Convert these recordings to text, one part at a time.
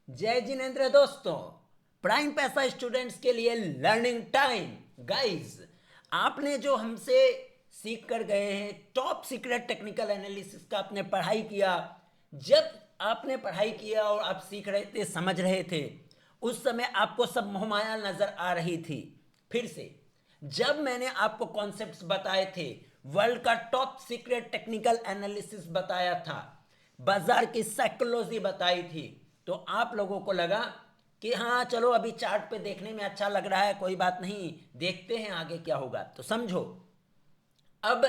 जय जिनेंद्र दोस्तों। प्राइम पैसा स्टूडेंट्स के लिए लर्निंग टाइम। गाइस, आपने जो हमसे सीख कर गए हैं टॉप सीक्रेट टेक्निकल एनालिसिस का आपने पढ़ाई किया। जब आपने पढ़ाई किया और आप सीख रहे थे, समझ रहे थे, उस समय आपको सब मोहमाया नजर आ रही थी। फिर से जब मैंने आपको कॉन्सेप्ट्स बताए थे, वर्ल्ड का टॉप सीक्रेट टेक्निकल एनालिसिस बताया था, बाजार की साइकोलॉजी बताई थी, तो आप लोगों को लगा कि हाँ चलो अभी चार्ट पे देखने में अच्छा लग रहा है, कोई बात नहीं, देखते हैं आगे क्या होगा। तो समझो, अब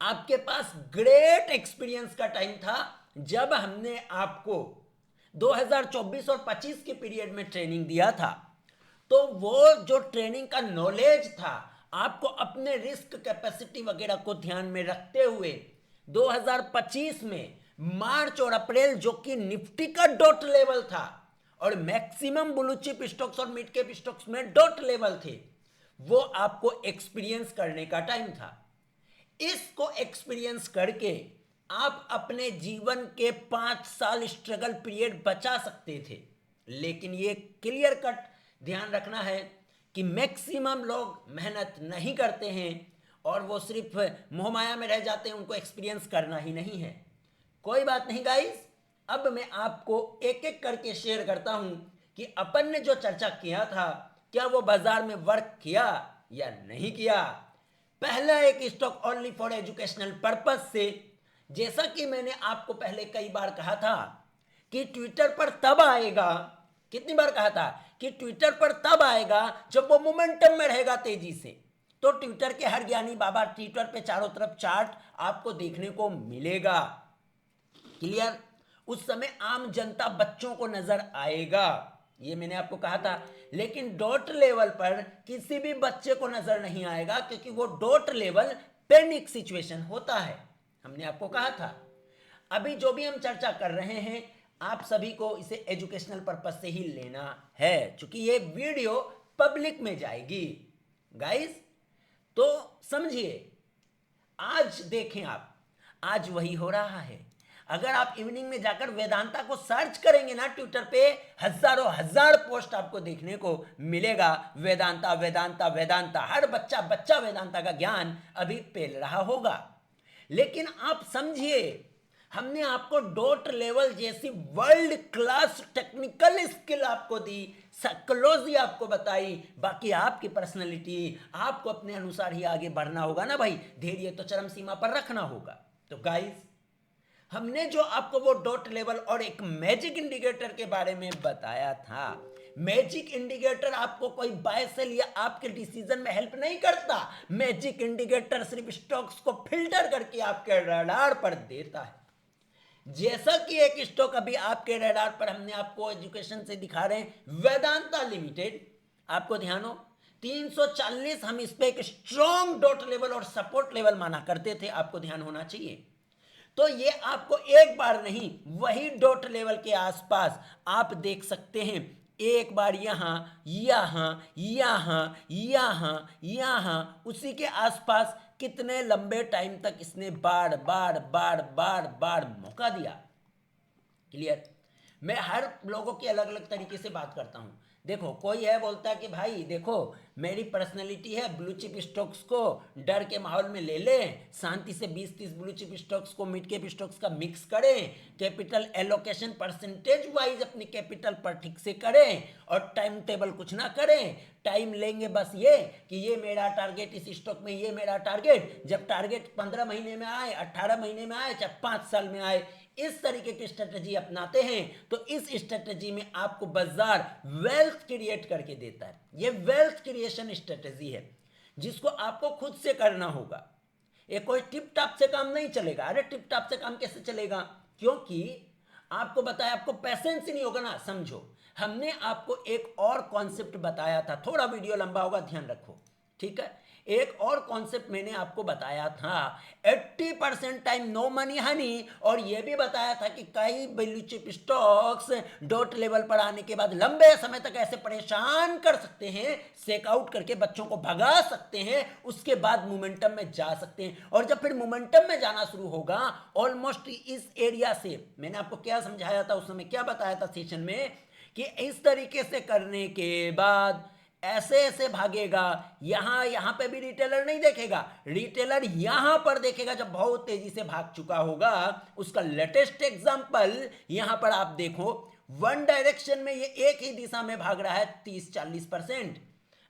आपके पास ग्रेट एक्सपीरियंस का टाइम था जब हमने आपको 2024 और 25 के पीरियड में ट्रेनिंग दिया था। तो वो जो ट्रेनिंग का नॉलेज था, आपको अपने रिस्क कैपेसिटी वगैरह को ध्यान में रखते हुए 2025 में मार्च और अप्रैल, जो कि निफ्टी का डॉट लेवल था और मैक्सिमम ब्लू चिप स्टॉक्स और मिड कैप स्टॉक्स में डॉट लेवल थे, वो आपको एक्सपीरियंस करने का टाइम था। इसको एक्सपीरियंस करके आप अपने जीवन के 5 साल स्ट्रगल पीरियड बचा सकते थे। लेकिन ये क्लियर कट ध्यान रखना है कि मैक्सिमम लोग मेहनत नहीं करते हैं और वो सिर्फ मोहमाया में रह जाते हैं, उनको एक्सपीरियंस करना ही नहीं है। कोई बात नहीं गाइस, अब मैं आपको एक एक करके शेयर करता हूं कि अपन ने जो चर्चा किया था, क्या वो बाजार में वर्क किया या नहीं किया। पहला एक stock only for educational purpose से, जैसा कि मैंने आपको पहले कई बार कहा था कि ट्विटर पर तब आएगा, कितनी बार कहा था कि ट्विटर पर तब आएगा जब वो मोमेंटम में रहेगा तेजी से। तो ट्विटर के हर ज्ञानी बाबा ट्विटर पे चारों तरफ चार्ट आपको देखने को मिलेगा। क्लियर? उस समय आम जनता, बच्चों को नजर आएगा, ये मैंने आपको कहा था। लेकिन डॉट लेवल पर किसी भी बच्चे को नजर नहीं आएगा, क्योंकि वो डॉट लेवल पैनिक सिचुएशन होता है, हमने आपको कहा था। अभी जो भी हम चर्चा कर रहे हैं, आप सभी को इसे एजुकेशनल पर्पस से ही लेना है, क्योंकि ये वीडियो पब्लिक में जाएगी गाइस। तो समझिए, आज देखें आप, आज वही हो रहा है। अगर आप इवनिंग में जाकर वेदांता को सर्च करेंगे ना ट्विटर पे, हजारों हजार पोस्ट आपको देखने को मिलेगा। वेदांता वेदांता वेदांता, हर बच्चा बच्चा वेदांता का ज्ञान अभी पेल रहा होगा। लेकिन आप समझिए, हमने आपको डॉट लेवल जैसी वर्ल्ड क्लास टेक्निकल स्किल आपको दी, साइकोलॉजी आपको बताई, बाकी आपकी पर्सनैलिटी, आपको अपने अनुसार ही आगे बढ़ना होगा ना भाई, धैर्य तो चरम सीमा पर रखना होगा। तो गाइस, हमने जो आपको वो डॉट लेवल और एक मैजिक इंडिकेटर के बारे में बताया था, मैजिक इंडिकेटर आपको कोई बाय सेल या आपके डिसीजन में हेल्प नहीं करता। मैजिक इंडिकेटर सिर्फ स्टॉक्स को फिल्टर करके आपके रडार पर देता है। जैसा कि एक स्टॉक अभी आपके रडार पर हमने आपको एजुकेशन से दिखा रहे हैं, वेदांता लिमिटेड, आपको ध्यान हो 340, हम इस पे एक स्ट्रॉन्ग डॉट लेवल और सपोर्ट लेवल माना करते थे, आपको ध्यान होना चाहिए। तो ये आपको एक बार नहीं, वही डॉट लेवल के आसपास आप देख सकते हैं, एक बार यहां यहां यहां यहां यहां, उसी के आसपास कितने लंबे टाइम तक इसने बार बार बार बार बार मौका दिया। क्लियर? मैं हर लोगों की अलग अलग तरीके से बात करता हूं। देखो, कोई है बोलता है कि भाई देखो, मेरी पर्सनैलिटी है, ब्लू चिप स्टॉक्स को डर के माहौल में ले लें, शांति से 20-30 ब्लू चिप स्टॉक्स को मिड कैप स्टॉक्स का मिक्स करें, कैपिटल एलोकेशन परसेंटेज वाइज अपनी कैपिटल पर ठीक से करें और टाइम टेबल कुछ ना करें। टाइम लेंगे बस ये कि ये मेरा टारगेट इस स्टॉक में, ये मेरा टारगेट, जब टारगेट 15 महीने में आए, 18 महीने में आए, चाहे 5 साल में आए, इस तरीके की स्ट्रेटजी अपनाते हैं तो इस स्ट्रेटजी में आपको बाजार वेल्थ क्रिएट करके देता है। ये वेल्थ क्रिएशन स्ट्रेटजी है जिसको आपको खुद से करना होगा। ये कोई टिप टाप से काम नहीं चलेगा। अरे टिप टाप से काम कैसे चलेगा? क्योंकि आपको बताया, आपको पैसेंस ही नहीं होगा ना। समझो, हमने आपको एक और कॉन्सेप्ट बताया था, थोड़ा वीडियो लंबा होगा, ध्यान रखो, ठीक है। एक और कॉन्सेप्ट मैंने आपको बताया था, 80% टाइम नो मनी हनी, और यह भी बताया था कि कई blue chip stocks dot level पर आने के बाद लंबे समय तक ऐसे परेशान कर सकते हैं, सेक आउट करके बच्चों को भगा सकते हैं, उसके बाद मोमेंटम में जा सकते हैं। और जब फिर मोमेंटम में जाना शुरू होगा, ऑलमोस्ट इस एरिया से, मैंने आपको क्या समझाया था उस समय, क्या बताया था सेशन में, कि इस तरीके से करने के बाद ऐसे ऐसे भागेगा, यहां पे भी रिटेलर नहीं देखेगा, रिटेलर यहां पर देखेगा जब बहुत तेजी से भाग चुका होगा। उसका लेटेस्ट एग्जांपल यहां पर आप देखो, वन डायरेक्शन में ये एक ही दिशा में भाग रहा है 30-40%।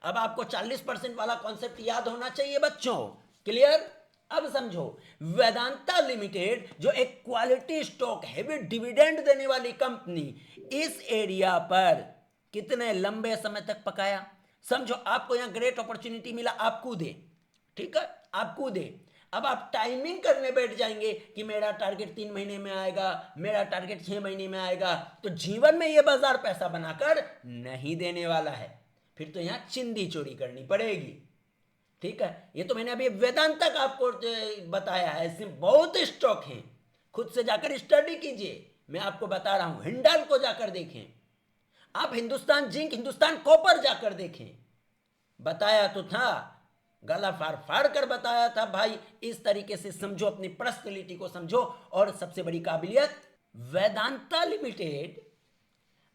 अब आपको 40% वाला कॉन्सेप्ट याद होना चाहिए बच्चों, क्लियर। अब समझो, वेदांता लिमिटेड जो एक क्वालिटी स्टॉक हैवी डिविडेंड देने वाली कंपनी, इस एरिया पर कितने लंबे समय तक पकाया। समझो आपको यहां ग्रेट अपॉर्चुनिटी मिला, आप कूदे, ठीक है, आप कूदे। अब आप टाइमिंग करने बैठ जाएंगे कि मेरा टारगेट 3 महीने में आएगा, मेरा टारगेट 6 महीने में आएगा, तो जीवन में यह बाजार पैसा बनाकर नहीं देने वाला है, फिर तो यहां चिंदी चोरी करनी पड़ेगी, ठीक है। ये तो मैंने अभी वेदांता का आपको बताया है, इसमें बहुत स्टॉक हैं, खुद से जाकर स्टडी कीजिए, मैं आपको बता रहा हूं। हिंडाल को जाकर देखें, आप हिंदुस्तान जिंक, हिंदुस्तान कॉपर जाकर देखें, बताया तो था, गला फाड़ फाड़ कर बताया था भाई। इस तरीके से समझो, अपनी पर्सनैलिटी को समझो। और सबसे बड़ी काबिलियत, वेदांता लिमिटेड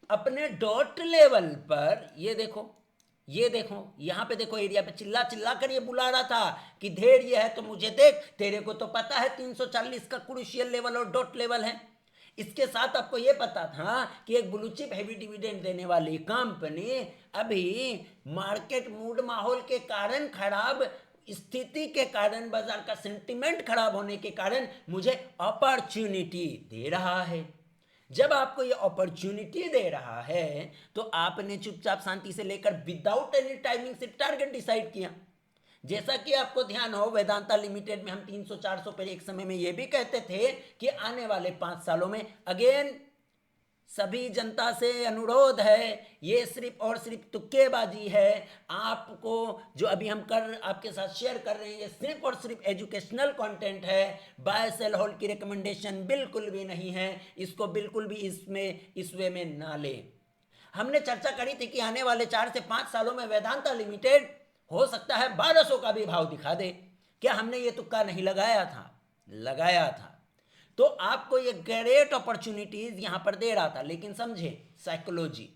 अपने डॉट लेवल पर, ये देखो, ये देखो, यहां पे देखो, एरिया पे चिल्ला चिल्ला कर ये बुला रहा था कि धैर्य है तो मुझे देख, तेरे को तो पता है 340 का क्रूशियल लेवल और डॉट लेवल है। इसके साथ आपको ये पता था कि एक ब्लू चिप हैवी डिविडेंड देने वाली कंपनी अभी मार्केट मूड, माहौल के कारण, खराब स्थिति के कारण, बाजार का सेंटिमेंट खराब होने के कारण मुझे अपॉर्चुनिटी दे रहा है। जब आपको ये अपॉर्चुनिटी दे रहा है तो आपने चुपचाप शांति से लेकर विदाउट एनी टाइमिंग से टारगेट डिसाइड किया। जैसा कि आपको ध्यान हो, वेदांता लिमिटेड में हम 300-400 पर एक समय में ये भी कहते थे कि आने वाले 5 सालों में, अगेन सभी जनता से अनुरोध है, ये सिर्फ और सिर्फ तुक्केबाजी है। आपको जो अभी हम आपके साथ शेयर कर रहे हैं, ये सिर्फ और सिर्फ एजुकेशनल कंटेंट है, बाय सेल होल्ड की रिकमेंडेशन बिल्कुल भी नहीं है। इसको बिल्कुल भी इस वे में ना ले। हमने चर्चा करी थी कि आने वाले 4 से 5 सालों में वेदांता लिमिटेड हो सकता है 1200 का भी भाव दिखा दे। क्या हमने ये तुक्का नहीं लगाया था? लगाया था। तो आपको ये ग्रेट अपॉर्चुनिटीज यहां पर दे रहा था, लेकिन समझे साइकोलॉजी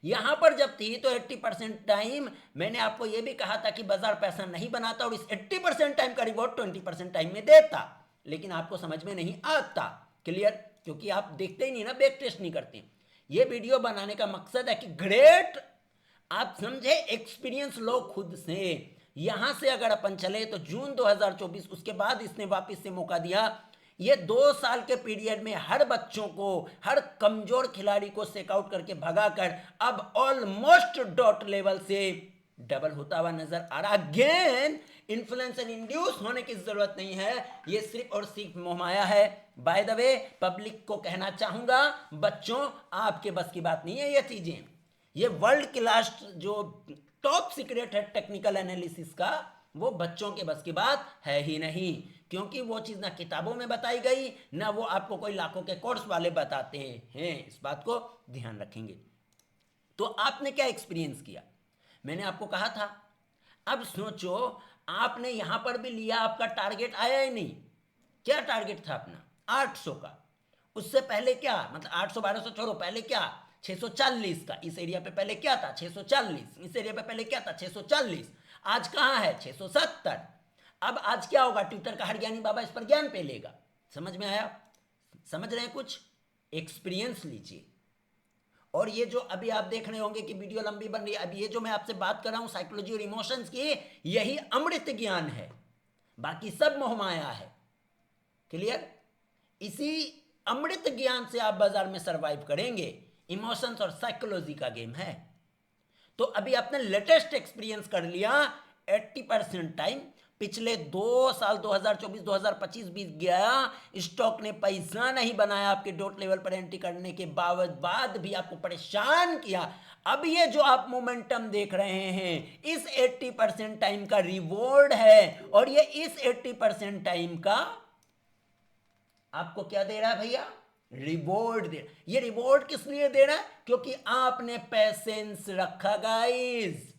यहां पर जब थी तो 80% टाइम मैंने आपको यह भी कहा था कि बाजार पैसा नहीं बनाता और इस 80% टाइम का रिवॉर्ड 20% टाइम में देता, लेकिन आपको समझ में नहीं आता, क्लियर, क्योंकि आप देखते ही नहीं ना, बैक टेस्ट नहीं करते। ये वीडियो बनाने का मकसद है कि ग्रेट आप समझे, एक्सपीरियंस लो खुद से। यहां से अगर अपन चले तो जून 2024, उसके बाद इसने वापस से मौका दिया। ये 2 साल के पीरियड में हर बच्चों को, हर कमजोर खिलाड़ी को सेकआउट करके भगाकर अब ऑलमोस्ट डॉट लेवल से डबल होता हुआ नजर आ रहा। अगेन इन्फ्लुएंस एंड इंड्यूस होने की जरूरत नहीं है, ये सिर्फ और सिर्फ मोहमाया है। बाय द वे, पब्लिक को कहना चाहूंगा, बच्चों आपके बस की बात नहीं है ये चीजें। ये वर्ल्ड क्लास जो टॉप सीक्रेट है टेक्निकल एनालिसिस का, वो बच्चों के बस की बात है ही नहीं, क्योंकि वो चीज ना किताबों में बताई गई, ना वो आपको कोई लाखों के कोर्स वाले बताते हैं। इस बात को ध्यान रखेंगे। तो आपने क्या एक्सपीरियंस किया, मैंने आपको कहा था। अब सोचो, आपने यहां पर भी लिया, आपका टारगेट आया ही नहीं। क्या टारगेट था अपना? 800 का। उससे पहले क्या, मतलब 800 1200 छोड़ो, पहले क्या, 640 का। इस एरिया पे पहले क्या था? 640। इस एरिया पे पहले क्या था? 640। आज कहां है? 670। अब आज क्या होगा? ट्विटर का हर ज्ञानी बाबा इस पर ज्ञान पे लेगा। समझ में आया? समझ रहे हैं कुछ? एक्सपीरियंस लीजिए। और ये जो अभी आप देख रहे होंगे कि वीडियो लंबी बन रही है, अभी ये जो मैं आपसे बात कर रहा हूं साइकोलॉजी और इमोशंस की, यही अमृत ज्ञान है, बाकी सब मोहमाया है, क्लियर। इसी अमृत ज्ञान से आप बाजार में सरवाइव करेंगे। इमोशंस और साइकोलॉजी का गेम है। तो अभी आपने लेटेस्ट एक्सपीरियंस कर लिया। 80% टाइम पिछले 2 साल 2024-2025 बीत गया, स्टॉक ने पैसा नहीं बनाया, आपके डॉट लेवल पर एंट्री करने के बाद भी आपको परेशान किया। अब ये जो आप मोमेंटम देख रहे हैं, इस 80% टाइम का रिवॉर्ड है, और ये इस 80% टाइम का आपको क्या दे रहा है भैया? रिवॉर्ड दे। ये रिवॉर्ड किस लिए दे रहा है? क्योंकि आपने पेशेंस रखा गाइस।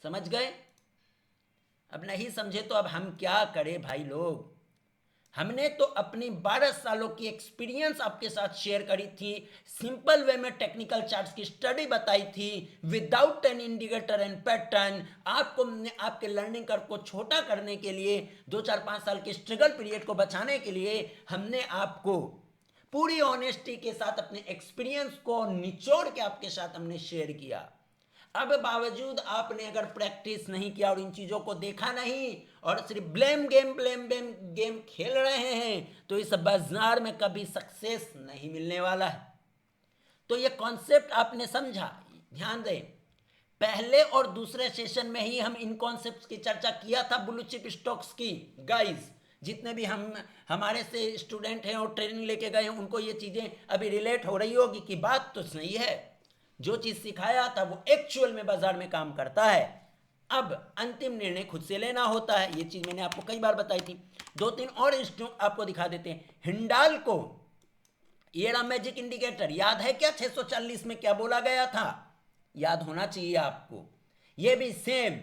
समझ गए? अब नहीं समझे तो अब हम क्या करें भाई लोग। हमने तो अपनी 12 सालों की एक्सपीरियंस आपके साथ शेयर करी थी, सिंपल वे में टेक्निकल चार्ट्स की स्टडी बताई थी without an indicator and pattern. आपको आपके लर्निंग कर्व को छोटा करने के लिए, 2 4 5 साल के स्ट्रगल पीरियड को बचाने के लिए हमने आपको पूरी ऑनेस्टी के साथ अपने एक्सपीरियंस को निचोड़ के आपके साथ हमने शेयर किया। अब बावजूद आपने अगर प्रैक्टिस नहीं किया और इन चीज़ों को देखा नहीं और सिर्फ ब्लेम गेम खेल रहे हैं तो इस बाजार में कभी सक्सेस नहीं मिलने वाला है। तो ये कॉन्सेप्ट आपने समझा, ध्यान दें, पहले और दूसरे सेशन में ही हम इन कॉन्सेप्ट्स की चर्चा किया था ब्लू चिप स्टॉक्स की। गाइस, जितने भी हमारे से स्टूडेंट हैं और ट्रेनिंग लेके गए हैं उनको ये चीज़ें अभी रिलेट हो रही होगी कि बात तो सही है, जो चीज सिखाया था वो एक्चुअल में बाजार में काम करता है। अब अंतिम निर्णय खुद से लेना होता है, ये चीज मैंने आपको कई बार बताई थी। 2 3 और इंस्ट्रूमेंट आपको दिखा देते हैं। हिंडाल्को, ये रहा मैजिक इंडिकेटर, याद है क्या 640 में क्या बोला गया था? याद होना चाहिए आपको। ये भी सेम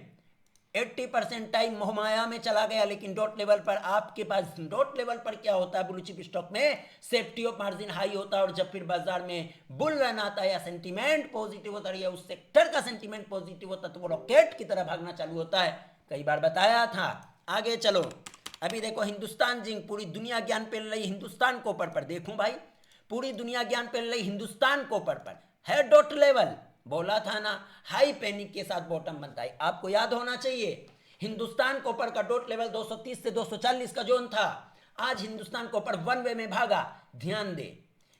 80% टाइम मोहमाया में चला गया, लेकिन डॉट लेवल पर आपके पास डॉट लेवल पर क्या होता है ब्लू चिप स्टॉक में, सेफ्टी ऑफ मार्जिन हाई होता है और जब फिर बाजार में बुल रन आता है या सेंटीमेंट पॉजिटिव होता है या उस सेक्टर का सेंटीमेंट पॉजिटिव होता है तो वो रॉकेट की तरह भागना चालू होता है। कई बार बताया था। आगे चलो, अभी देखो हिंदुस्तान जिंक, पूरी दुनिया ज्ञान पेल रही हिंदुस्तान कोपर पर। देखो भाई, पूरी दुनिया ज्ञान पेल रही हिंदुस्तान कोपर पर है डॉट लेवल, बोला था ना हाई पैनिक के साथ बॉटम बनता है, आपको याद होना चाहिए। हिंदुस्तान कॉपर का डॉट लेवल 230 से 240 का जोन था, आज हिंदुस्तान कॉपर वन वे में भागा। ध्यान दे,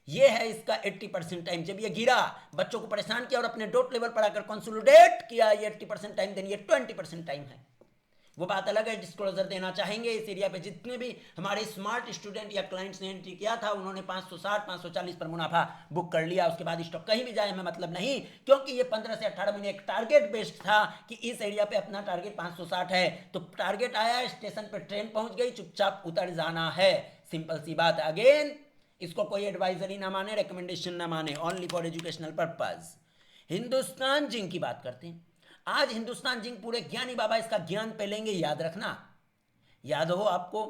ये है इसका 80% टाइम। जब ये गिरा, बच्चों को परेशान किया और अपने डॉट लेवल पर आकर कंसोलिडेट किया, ये 80% टाइम, देन ये 20% टाइम है। वो बात अलग है, डिस्क्लोजर देना चाहेंगे इस एरिया पे। जितने भी हमारे स्मार्ट स्टूडेंट या क्लाइंट्स ने एंट्री किया था उन्होंने 560 540 पर मुनाफा बुक कर लिया। उसके बाद स्टॉक कहीं भी जाए हमें मतलब नहीं, क्योंकि ये 15 से 18 महीने एक टारगेट बेस्ड था कि इस एरिया पे अपना टारगेट 560 है, तो टारगेट आया, स्टेशन पर ट्रेन पहुंच गई, चुपचाप उतर जाना है, सिंपल सी बात। अगेन, इसको कोई एडवाइजरी ना माने, रिकमेंडेशन ना माने, only for educational purpose. Hindustan zinc की बात करते हैं। आज हिंदुस्तान जिंक पूरे ज्ञानी बाबा इसका ज्ञान पेलेंगे, याद रखना, याद हो आपको।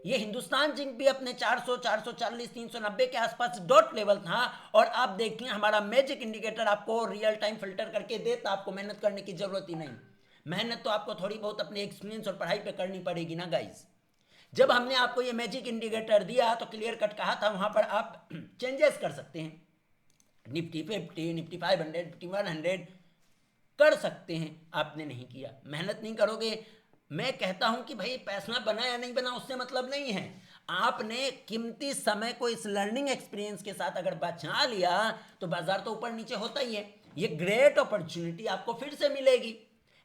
ये हिंदुस्तान जिंक भी अपने 400 440 390 के आसपास डॉट लेवल था। और आप देखिए हमारा मैजिक इंडिकेटर आपको रियल टाइम फिल्टर करके देता, आपको मेहनत करने की जरूरत ही नहीं। मेहनत तो आपको थोड़ी बहुत अपने एक्सपीरियंस और पढ़ाई पे करनी पड़ेगी ना गाइज। जब हमने आपको ये मैजिक इंडिकेटर दिया तो क्लियर कट कहा था वहां पर आप चेंजेस कर सकते हैं, निफ्टी 50, निफ्टी 500, निफ्टी 100 कर सकते हैं। आपने नहीं किया, मेहनत नहीं करोगे। मैं कहता हूं कि भाई पैसा बना या नहीं बना उससे मतलब नहीं है, आपने कीमती समय को इस लर्निंग एक्सपीरियंस के साथ अगर बचा लिया तो बाजार तो ऊपर नीचे होता ही है। ये ग्रेट अपॉर्चुनिटी आपको फिर से मिलेगी।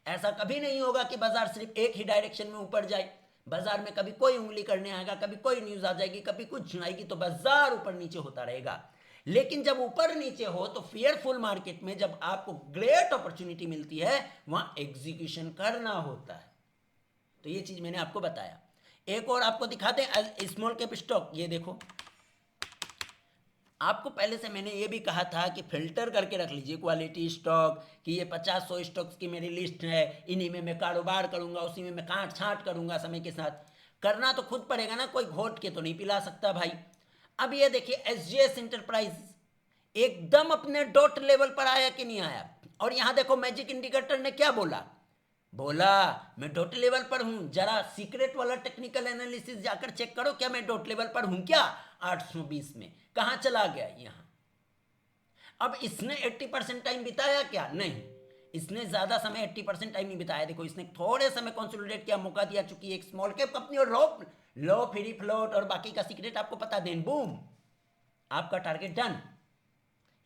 ऐसा कभी नहीं होगा कि बाजार सिर्फ एक ही डायरेक्शन में ऊपर जाए। बाजार में कभी कोई उंगली करने आएगा, कभी कोई न्यूज आ जाएगी, कभी कुछ आएगी, तो बाजार ऊपर नीचे होता रहेगा। लेकिन जब ऊपर नीचे हो तो फियरफुल मार्केट में जब आपको ग्रेट अपॉर्चुनिटी मिलती है वहां एग्जीक्यूशन करना होता है। तो ये चीज मैंने आपको बताया। एक और आपको दिखाते हैं स्मॉल कैप स्टॉक। ये देखो, आपको पहले से मैंने ये भी कहा था कि फिल्टर करके रख लीजिए क्वालिटी स्टॉक, कि ये 50-100 स्टॉक्स की मेरी लिस्ट है, इन्हीं में मैं कारोबार करूंगा, उसी में मैं काट छांट करूंगा। समय के साथ करना तो खुद पड़ेगा ना, कोई घोट के तो नहीं पिला सकता भाई। अब ये देखिए एसजीएस इंटरप्राइज एकदम अपने डॉट लेवल पर आया कि नहीं आया। और यहां देखो मैजिक इंडिकेटर ने क्या बोला, बोला मैं डॉट लेवल पर हूं, जरा सीक्रेट वाला टेक्निकल एनालिसिस जाकर चेक करो, क्या मैं डॉट लेवल पर हूं क्या? 820 में कहां चला गया यहां। अब इसने 80% टाइम बिताया क्या? नहीं, इसने ज्यादा समय 80% टाइम नहीं बिताया। देखो इसने थोड़े समय कंसोलिडेट किया, मौका दिया, चूंकि एक स्मॉल कैप कंपनी और लो फ्री फ्लोट और बाकी का सीक्रेट आपको पता, देन बूम, आपका टारगेट डन।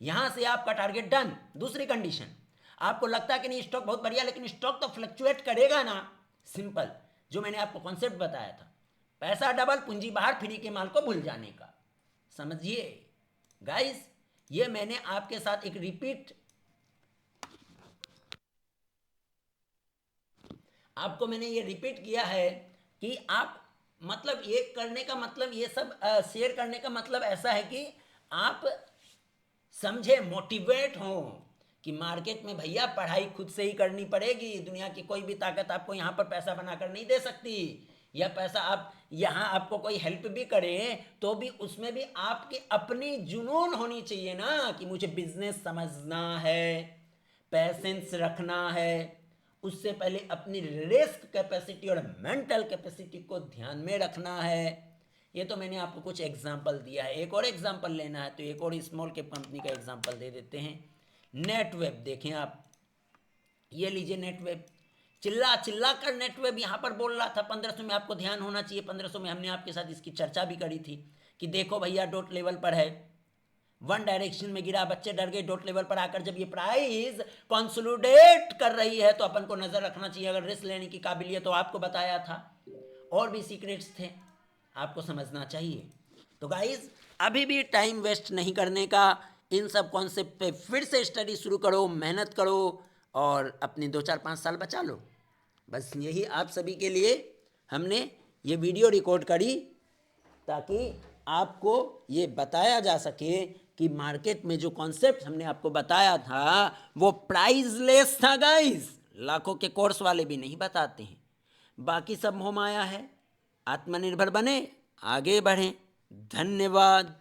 यहां से आपका टारगेट डन। दूसरी कंडीशन, आपको लगता है कि नहीं स्टॉक बहुत बढ़िया, लेकिन स्टॉक तो फ्लक्चुएट करेगा ना। सिंपल, जो मैंने आपको कॉन्सेप्ट बताया था, पैसा डबल, पूंजी बाहर, फ्री के माल को भूल जाने का। समझिए गाइस, ये मैंने आपके साथ एक रिपीट, आपको मैंने ये रिपीट किया है कि आप, मतलब ये करने का मतलब, ये सब शेयर करने का मतलब ऐसा है कि आप समझे, मोटिवेट हो कि मार्केट में भैया पढ़ाई खुद से ही करनी पड़ेगी, दुनिया की कोई भी ताकत आपको यहां पर पैसा बनाकर नहीं दे सकती। या पैसा आप यहाँ आपको कोई हेल्प भी करे तो भी उसमें भी आपकी अपनी जुनून होनी चाहिए ना, कि मुझे बिजनेस समझना है, पैसेंस रखना है, उससे पहले अपनी रिस्क कैपेसिटी और मेंटल कैपेसिटी को ध्यान में रखना है। ये तो मैंने आपको कुछ एग्जांपल दिया है, एक और एग्जांपल लेना है तो एक और स्मॉल कैप कंपनी का एग्जांपल दे देते हैं। नेटवेब देखें आप, ये लीजिए नेटवेब, चिल्ला चिल्ला कर नेटवेब यहाँ पर बोल रहा था 1500 में, आपको ध्यान होना चाहिए 1500 में हमने आपके साथ इसकी चर्चा भी करी थी कि देखो भैया डॉट लेवल पर है, वन डायरेक्शन में गिरा, बच्चे डर गए, डॉट लेवल पर आकर जब ये प्राइस कंसोलिडेट कर रही है तो अपन को नजर रखना चाहिए, अगर रिस्क लेने की काबिलियत तो आपको बताया था, और भी सीक्रेट्स थे आपको समझना चाहिए। तो गाइज अभी भी टाइम वेस्ट नहीं करने का, इन सब कॉन्सेप्ट पे फिर से स्टडी शुरू करो, मेहनत करो और अपने 2 4 5 साल बचा लो। बस यही आप सभी के लिए हमने ये वीडियो रिकॉर्ड करी ताकि आपको ये बताया जा सके कि मार्केट में जो कॉन्सेप्ट हमने आपको बताया था वो प्राइसलेस था गाइस, लाखों के कोर्स वाले भी नहीं बताते हैं। बाकी सब मोह माया है, आत्मनिर्भर बने, आगे बढ़ें। धन्यवाद।